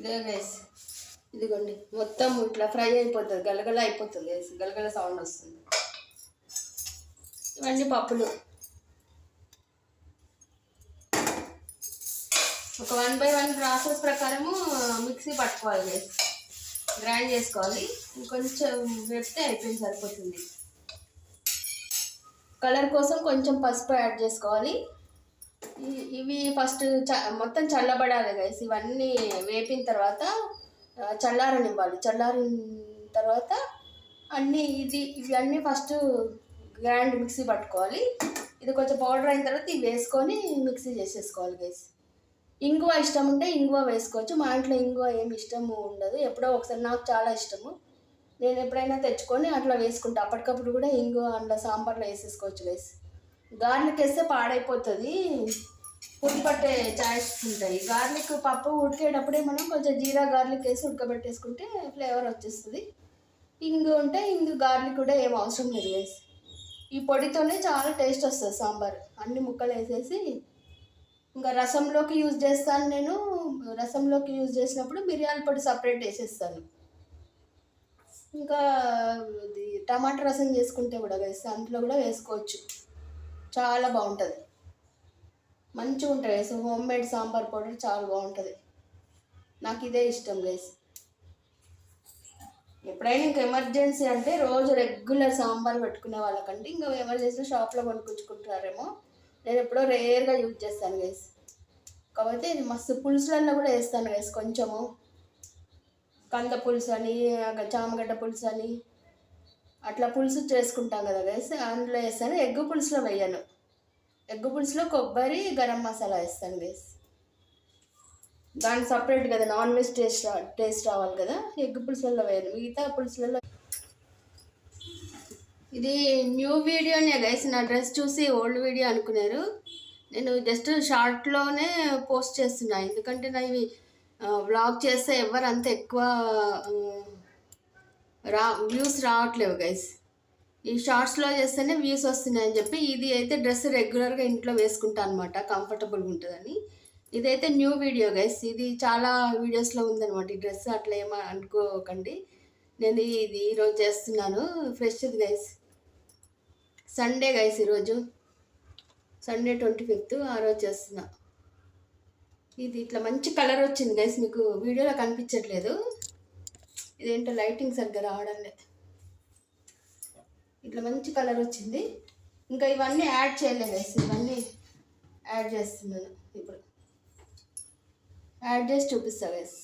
ఇదే గైస్, ఇదిగోండి మొత్తం ఇట్లా ఫ్రై అయిపోతుంది, గలగల అయిపోతుంది గైస్, గలగల సౌండ్ వస్తుంది. ఇవన్నీ పప్పులు ఒక 1 by 1 ప్రాసెస్ ప్రకారము మిక్సీ పట్టుకోవాలి గైస్, గ్రైండ్ చేసుకోవాలి. ఇంకొంచెం వేస్తే అయిపోయింది, సరిపోతుంది. కలర్ కోసం కొంచెం పసుపు యాడ్ చేసుకోవాలి. ఇవి ఫస్ట్ మొత్తం చల్లబడాలి గైస్. ఇవన్నీ వేపిన తర్వాత చల్లారనివ్వాలి. చల్లారిన తర్వాత ఇవన్నీ ఫస్ట్ గ్రైండ్ మిక్సీ పట్టుకోవాలి. ఇది కొంచెం పౌడర్ అయిన తర్వాత ఇవి వేసుకొని మిక్సీ చేసేసుకోవాలి గైస్. ఇంగువ ఇష్టం ఉంటే ఇంగువ వేసుకోవచ్చు. మా ఇంట్లో ఇంగువ ఏమి ఇష్టము ఉండదు, ఎప్పుడో ఒకసారి. నాకు చాలా ఇష్టము, నేను ఎప్పుడైనా తెచ్చుకొని అట్లా వేసుకుంటా. అప్పటికప్పుడు కూడా ఇంగువ అందులో సాంబార్లో వేసేసుకోవచ్చు గైస్. గార్లిక్ వేస్తే పాడైపోతుంది, పుట్టి పట్టే ఛాయిసెస్ ఉంటాయి. గార్లిక్ పప్పు ఉడికేటప్పుడే మనం కొంచెం జీరా గార్లిక్ వేసి ఉడకబెట్టేసుకుంటే ఫ్లేవర్ వచ్చేస్తుంది. ఇంగు ఉంటే గార్లిక్ కూడా ఏం అవసరం లేదు గైస్. ఈ పొడితోనే చాలా టేస్ట్ వస్తుంది సాంబార్. అన్ని ముక్కలు వేసేసి ఇంకా రసంలోకి యూజ్ చేస్తాను నేను. రసంలోకి యూజ్ చేసినప్పుడు మిరియాల పొడి సపరేట్ వేసేస్తాను. ఇంకా టమాటా రసం చేసుకుంటే కూడా గైస్ అందులో కూడా వేసుకోవచ్చు, చాలా బాగుంటుంది, మంచిగా ఉంటుంది guys. Home made sambar powder చాలా బాగుంటుంది, నాకు ఇదే ఇష్టం గైస్. ఎప్పుడైనా ఇంకా ఎమర్జెన్సీ అంటే రోజు రెగ్యులర్ సాంబార్ పెట్టుకునే వాళ్ళకంటే ఇంకా ఎమర్జెన్సీ షాప్లో కొనుక్కుంటారేమో, నేను ఎప్పుడో రేర్గా యూజ్ చేస్తాను గైస్. కాబట్టి ఇది మస్తు పులుసులల్లో కూడా వేస్తాను గైస్. కొంచెము కంద పులుసు అని, చామగడ్డ పులుసు అని అట్లా పులుసు చేసుకుంటాం కదా గైస్, అందులో వేస్తాను. ఎగ్గు పులుసులో వేయను. ఎగ్గు పులుసులో కొబ్బరి, గరం మసాలా వేస్తాను గైస్. దానికి సపరేట్ కదా నాన్ వెజ్ టేస్ట్ రావాలి కదా, ఎగ్ పులుసులలో వేయను. మిగతా పులుసులలో ఇది న్యూ వీడియోనే గైస్. నా డ్రెస్ చూసి ఓల్డ్ వీడియో అనుకున్నారు. నేను జస్ట్ షార్ట్లోనే పోస్ట్ చేస్తున్నా, ఎందుకంటే నా ఇవి వ్లాగ్ చేస్తే ఎవరు అంత ఎక్కువ వ్యూస్ రావట్లేవు గైస్. ఈ షార్ట్స్లో చేస్తేనే వ్యూస్ వస్తున్నాయని చెప్పి ఇది అయితే డ్రెస్ రెగ్యులర్గా ఇంట్లో వేసుకుంటా అనమాట, కంఫర్టబుల్గా ఉంటుందని. ఇదైతే న్యూ వీడియో గైస్. ఇది చాలా వీడియోస్లో ఉందనమాట ఈ డ్రెస్, అట్లా ఏమో అనుకోకండి. నేను ఇది ఈరోజు చేస్తున్నాను, ఫ్రెష్ గైస్. సండే గైస్, ఈరోజు సండే 25th, ఆ రోజు చేస్తున్నా. ఇది ఇట్లా మంచి కలర్ వచ్చింది గైస్, మీకు వీడియోలో కనిపించట్లేదు, ఇదేంటో లైటింగ్ సరిగ్గా రావడం లేదు. ఇట్లా మంచి కలర్ వచ్చింది. ఇంకా ఇవన్నీ యాడ్ చేయలేదు గైస్, ఇవన్నీ యాడ్ చేస్తున్నాను ఇప్పుడు. యాడ్ చేసి చూపిస్తా గైస్.